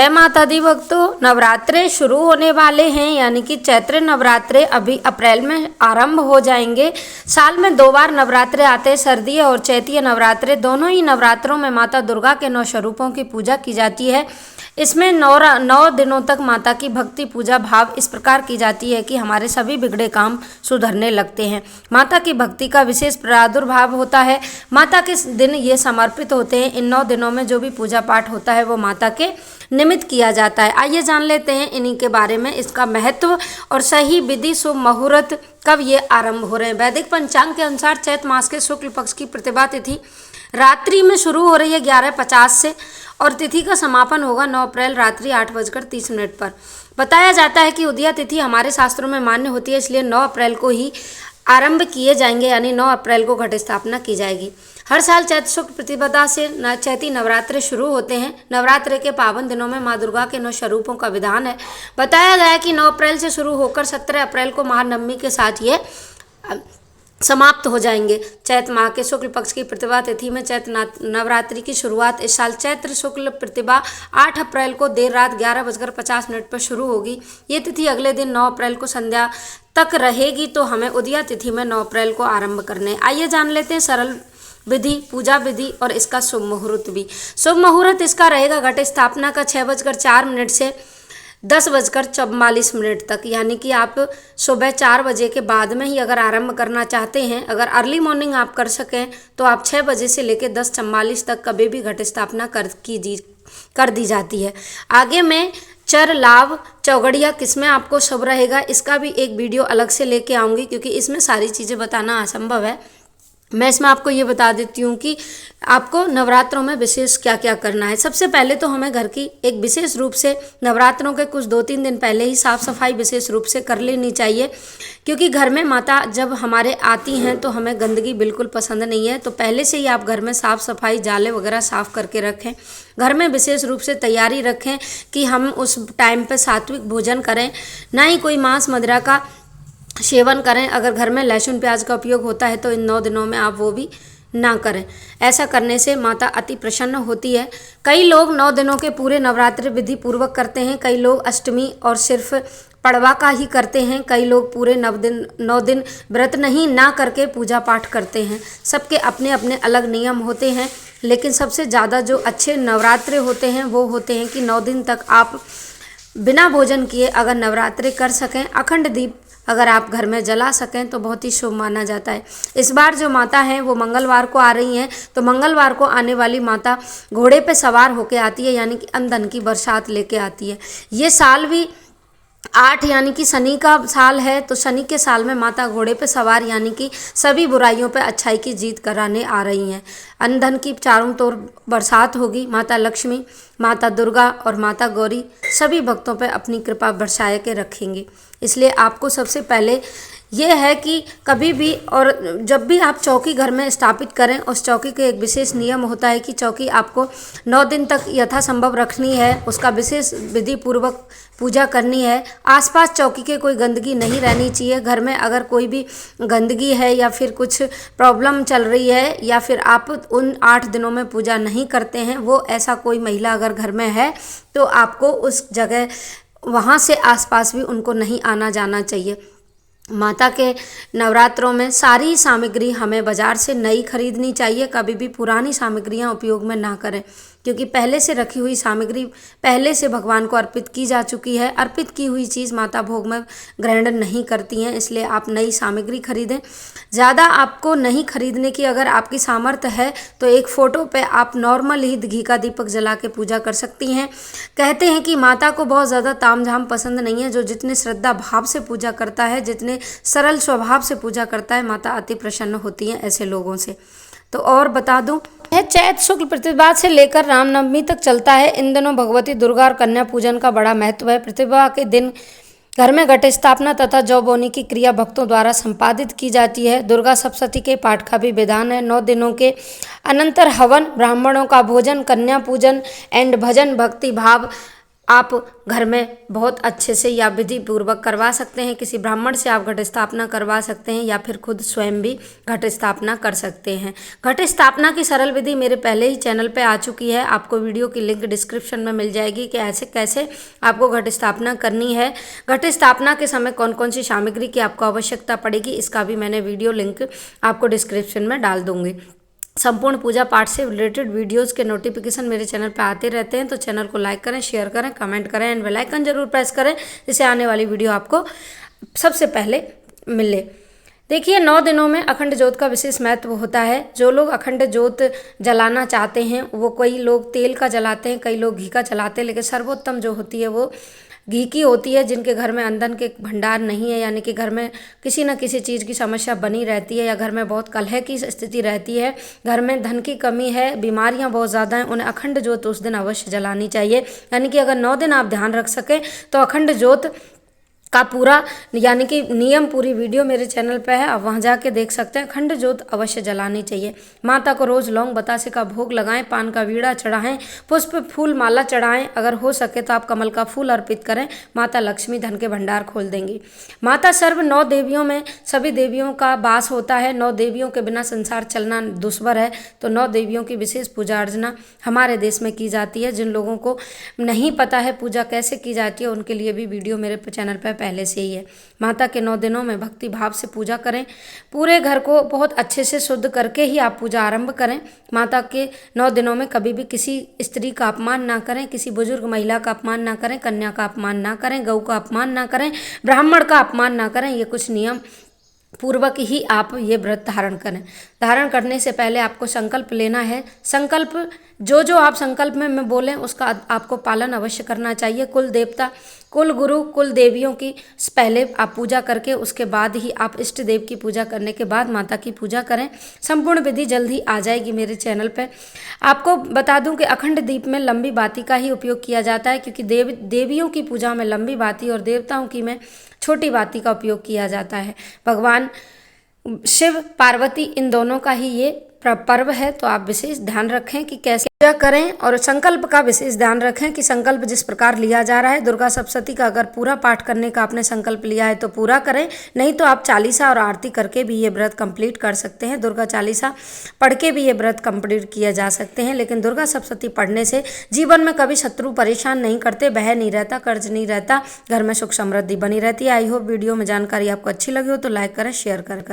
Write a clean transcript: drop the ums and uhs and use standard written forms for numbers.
जय माता दी भक्तों, नवरात्रे शुरू होने वाले हैं, यानी कि चैत्र नवरात्रे अभी अप्रैल में आरंभ हो जाएंगे। साल में 2 बार नवरात्रे आते हैं, सर्दीय और चैतीय नवरात्रे। दोनों ही नवरात्रों में माता दुर्गा के 9 स्वरूपों की पूजा की जाती है। इसमें 9 दिनों तक माता की भक्ति पूजा भाव इस प्रकार की जाती है कि हमारे सभी बिगड़े काम सुधरने लगते हैं। माता की भक्ति का विशेष प्रादुर्भाव होता है। माता के दिन ये समर्पित होते हैं। इन 9 दिनों में जो भी पूजा पाठ होता है वो माता के निमित्त किया जाता है। आइए जान लेते हैं इन्हीं के बारे में, इसका महत्व और सही विधि, शुभ मुहूर्त, कब ये आरंभ हो रहे हैं। वैदिक पंचांग के अनुसार चैत मास के शुक्ल पक्ष की प्रतिभा तिथि रात्रि में शुरू हो रही है 11:50 से और तिथि का समापन होगा 9 अप्रैल रात्रि 8:30 पर। बताया जाता है कि उदया तिथि हमारे शास्त्रों में मान्य होती है, इसलिए 9 अप्रैल को ही आरंभ किए जाएंगे, यानी 9 अप्रैल को घट स्थापना की जाएगी। हर साल चैत्र शुक्ल प्रतिपदा से चैती नवरात्रे शुरू होते हैं। नवरात्रे के पावन दिनों में माँ दुर्गा के 9 स्वरूपों का विधान है। बताया गया है कि 9 अप्रैल से शुरू होकर 17 अप्रैल को महानवमी के साथ ये समाप्त हो जाएंगे। चैत्र माह के शुक्ल पक्ष की प्रतिभा तिथि में चैत्र नवरात्रि की शुरुआत इस साल चैत्र शुक्ल प्रतिभा 8 अप्रैल को देर रात 11:50 पर शुरू होगी। ये तिथि अगले दिन 9 अप्रैल को संध्या तक रहेगी, तो हमें उदया तिथि में 9 अप्रैल को आरंभ करने। आइए जान लेते हैं सरल विधि, पूजा विधि और इसका शुभ मुहूर्त भी। शुभ मुहूर्त इसका रहेगा घट स्थापना का 6:04 से 10:44 तक, यानी कि आप सुबह 4 बजे के बाद में ही अगर आरंभ करना चाहते हैं, अगर अर्ली मॉर्निंग आप कर सकें तो आप 6 बजे से लेकर 10:44 तक कभी भी घट स्थापना कर दी जाती है। आगे मैं चर लाभ चौगड़िया किसमें आपको शुभ रहेगा इसका भी एक वीडियो अलग से लेके आऊँगी, क्योंकि इसमें सारी चीज़ें बताना असंभव है। मैं इसमें आपको ये बता देती हूँ कि आपको नवरात्रों में विशेष क्या क्या करना है। सबसे पहले तो हमें घर की एक विशेष रूप से नवरात्रों के कुछ 2-3 दिन पहले ही साफ़ सफाई विशेष रूप से कर लेनी चाहिए, क्योंकि घर में माता जब हमारे आती हैं तो हमें गंदगी बिल्कुल पसंद नहीं है। तो पहले से ही आप घर में साफ़ सफाई, जाले वगैरह साफ़ करके रखें। घर में विशेष रूप से तैयारी रखें कि हम उस टाइम पर सात्विक भोजन करें, ना ही कोई मांस मदिरा का सेवन करें। अगर घर में लहसुन प्याज का उपयोग होता है तो इन 9 दिनों में आप वो भी ना करें। ऐसा करने से माता अति प्रसन्न होती है। कई लोग 9 दिनों के पूरे नवरात्रि विधि पूर्वक करते हैं, कई लोग अष्टमी और सिर्फ पड़वा का ही करते हैं, कई लोग पूरे 9 दिन व्रत नहीं ना करके पूजा पाठ करते हैं। सबके अपने अपने अलग नियम होते हैं, लेकिन सबसे ज़्यादा जो अच्छे नवरात्रे होते हैं वो होते हैं कि 9 दिन तक आप बिना भोजन किए अगर नवरात्रे कर सकें, अखंड दीप अगर आप घर में जला सकें तो बहुत ही शुभ माना जाता है। इस बार जो माता हैं वो मंगलवार को आ रही हैं, तो मंगलवार को आने वाली माता घोड़े पे सवार होके आती है, यानी कि अन्न की बरसात लेके आती है। ये साल भी 8 यानी कि शनि का साल है, तो शनि के साल में माता घोड़े पे सवार यानी कि सभी बुराइयों पे अच्छाई की जीत कराने आ रही हैं। अन्न धन की चारों ओर बरसात होगी। माता लक्ष्मी, माता दुर्गा और माता गौरी सभी भक्तों पे अपनी कृपा बरसाए के रखेंगी। इसलिए आपको सबसे पहले ये है कि कभी भी और जब भी आप चौकी घर में स्थापित करें, उस चौकी के एक विशेष नियम होता है कि चौकी आपको 9 दिन तक यथासंभव रखनी है, उसका विशेष विधि पूर्वक पूजा करनी है। आसपास चौकी के कोई गंदगी नहीं रहनी चाहिए। घर में अगर कोई भी गंदगी है या फिर कुछ प्रॉब्लम चल रही है या फिर आप उन 8 दिनों में पूजा नहीं करते हैं, वो ऐसा कोई महिला अगर घर में है तो आपको उस जगह वहाँ से आसपास भी उनको नहीं आना जाना चाहिए। माता के नवरात्रों में सारी सामग्री हमें बाज़ार से नई खरीदनी चाहिए। कभी भी पुरानी सामग्रियाँ उपयोग में ना करें, क्योंकि पहले से रखी हुई सामग्री पहले से भगवान को अर्पित की जा चुकी है। अर्पित की हुई चीज़ माता भोग में ग्रहण नहीं करती हैं, इसलिए आप नई सामग्री खरीदें। ज़्यादा आपको नहीं खरीदने की अगर आपकी सामर्थ्य है तो एक फ़ोटो पे आप नॉर्मल ही घी का दीपक जला के पूजा कर सकती हैं। कहते हैं कि माता को बहुत ज़्यादा तामझाम पसंद नहीं है। जो जितने श्रद्धा भाव से पूजा करता है, जितने सरल स्वभाव से पूजा करता है, माता अति प्रसन्न होती हैं ऐसे लोगों से। तो और बता दूं, यह चैत्र शुक्ल प्रतिपदा से लेकर रामनवमी तक चलता है। इन दिनों भगवती दुर्गा और कन्या पूजन का बड़ा महत्व है। प्रतिपदा के दिन घर में घट स्थापना तथा जौ बोनी की क्रिया भक्तों द्वारा संपादित की जाती है। दुर्गा सप्तशती के पाठ का भी विधान है। 9 दिनों के अनंतर हवन, ब्राह्मणों का भोजन, कन्या पूजन एंड भजन भक्ति भाव आप घर में बहुत अच्छे से या विधि पूर्वक करवा सकते हैं। किसी ब्राह्मण से आप घट स्थापना करवा सकते हैं या फिर खुद स्वयं भी घट स्थापना कर सकते हैं। घट स्थापना की सरल विधि मेरे पहले ही चैनल पे आ चुकी है, आपको वीडियो की लिंक डिस्क्रिप्शन में मिल जाएगी कि ऐसे कैसे आपको घट स्थापना करनी है। घट स्थापना के समय कौन कौन सी सामग्री की आपको आवश्यकता पड़ेगी, इसका भी मैंने वीडियो लिंक आपको डिस्क्रिप्शन में डाल दूंगी। संपूर्ण पूजा पाठ से रिलेटेड वीडियोस के नोटिफिकेशन मेरे चैनल पर आते रहते हैं, तो चैनल को लाइक करें, शेयर करें, कमेंट करें एंड बेल आइकन जरूर प्रेस करें, जिससे आने वाली वीडियो आपको सबसे पहले मिले। देखिए 9 दिनों में अखंड ज्योत का विशेष महत्व होता है। जो लोग अखंड ज्योत जलाना चाहते हैं वो, कई लोग तेल का जलाते हैं, कई लोग घी का जलाते हैं, लेकिन सर्वोत्तम जो होती है वो घी की होती है। जिनके घर में ईंधन के भंडार नहीं है, यानी कि घर में किसी न किसी चीज़ की समस्या बनी रहती है या घर में बहुत कलह की स्थिति रहती है, घर में धन की कमी है, बीमारियां बहुत ज़्यादा हैं, उन्हें अखंड ज्योत उस दिन अवश्य जलानी चाहिए। यानी कि अगर 9 दिन आप ध्यान रख सकें तो अखंड ज्योत का पूरा यानी कि नियम पूरी वीडियो मेरे चैनल पे है, आप वहाँ जाके देख सकते हैं। अखंड ज्योत अवश्य जलानी चाहिए। माता को रोज़ लौंग बतासे का भोग लगाएं, पान का वीड़ा चढ़ाएं, पुष्प फूल माला चढ़ाएं, अगर हो सके तो आप कमल का फूल अर्पित करें। माता लक्ष्मी धन के भंडार खोल देंगी। माता सर्व 9 देवियों में सभी देवियों का वास होता है। 9 देवियों के बिना संसार चलना दुष्वर है, तो 9 देवियों की विशेष पूजा अर्चना हमारे देश में की जाती है। जिन लोगों को नहीं पता है पूजा कैसे की जाती है, उनके लिए भी वीडियो मेरे चैनल पर पहले से ही है। माता के 9 दिनों में भक्ति भाव से पूजा करें। पूरे घर को बहुत अच्छे से शुद्ध करके ही आप पूजा आरंभ करें। माता के 9 दिनों में कभी भी किसी स्त्री का अपमान ना करें, किसी बुजुर्ग महिला का अपमान ना करें, कन्या का अपमान ना करें, गौ का अपमान ना करें, ब्राह्मण का अपमान ना करें। ये कुछ नियम पूर्वक ही आप ये व्रत धारण करें। धारण करने से पहले आपको संकल्प लेना है। संकल्प जो आप संकल्प में बोलें उसका आपको पालन अवश्य करना चाहिए। कुल देवता, कुल गुरु, कुल देवियों की पहले आप पूजा करके उसके बाद ही आप इष्ट देव की पूजा करने के बाद माता की पूजा करें। संपूर्ण विधि जल्द ही आ जाएगी मेरे चैनल पे। आपको बता दूं कि अखंड दीप में लंबी बाती का ही उपयोग किया जाता है, क्योंकि देवियों की पूजा में लंबी बाती और देवताओं की में छोटी बाती का उपयोग किया जाता है। भगवान शिव पार्वती इन दोनों का ही ये पर्व है, तो आप विशेष ध्यान रखें कि कैसे पूजा करें और संकल्प का विशेष ध्यान रखें कि संकल्प जिस प्रकार लिया जा रहा है। दुर्गा सप्तशती का अगर पूरा पाठ करने का आपने संकल्प लिया है तो पूरा करें, नहीं तो आप चालीसा और आरती करके भी ये व्रत कंप्लीट कर सकते हैं। दुर्गा चालीसा पढ़ के भी ये व्रत कंप्लीट किया जा सकते हैं, लेकिन दुर्गा सप्तशती पढ़ने से जीवन में कभी शत्रु परेशान नहीं करते, भय नहीं रहता, कर्ज नहीं रहता, घर में सुख समृद्धि बनी रहती है। आई होप वीडियो में जानकारी आपको अच्छी लगी हो तो लाइक करें, शेयर करें।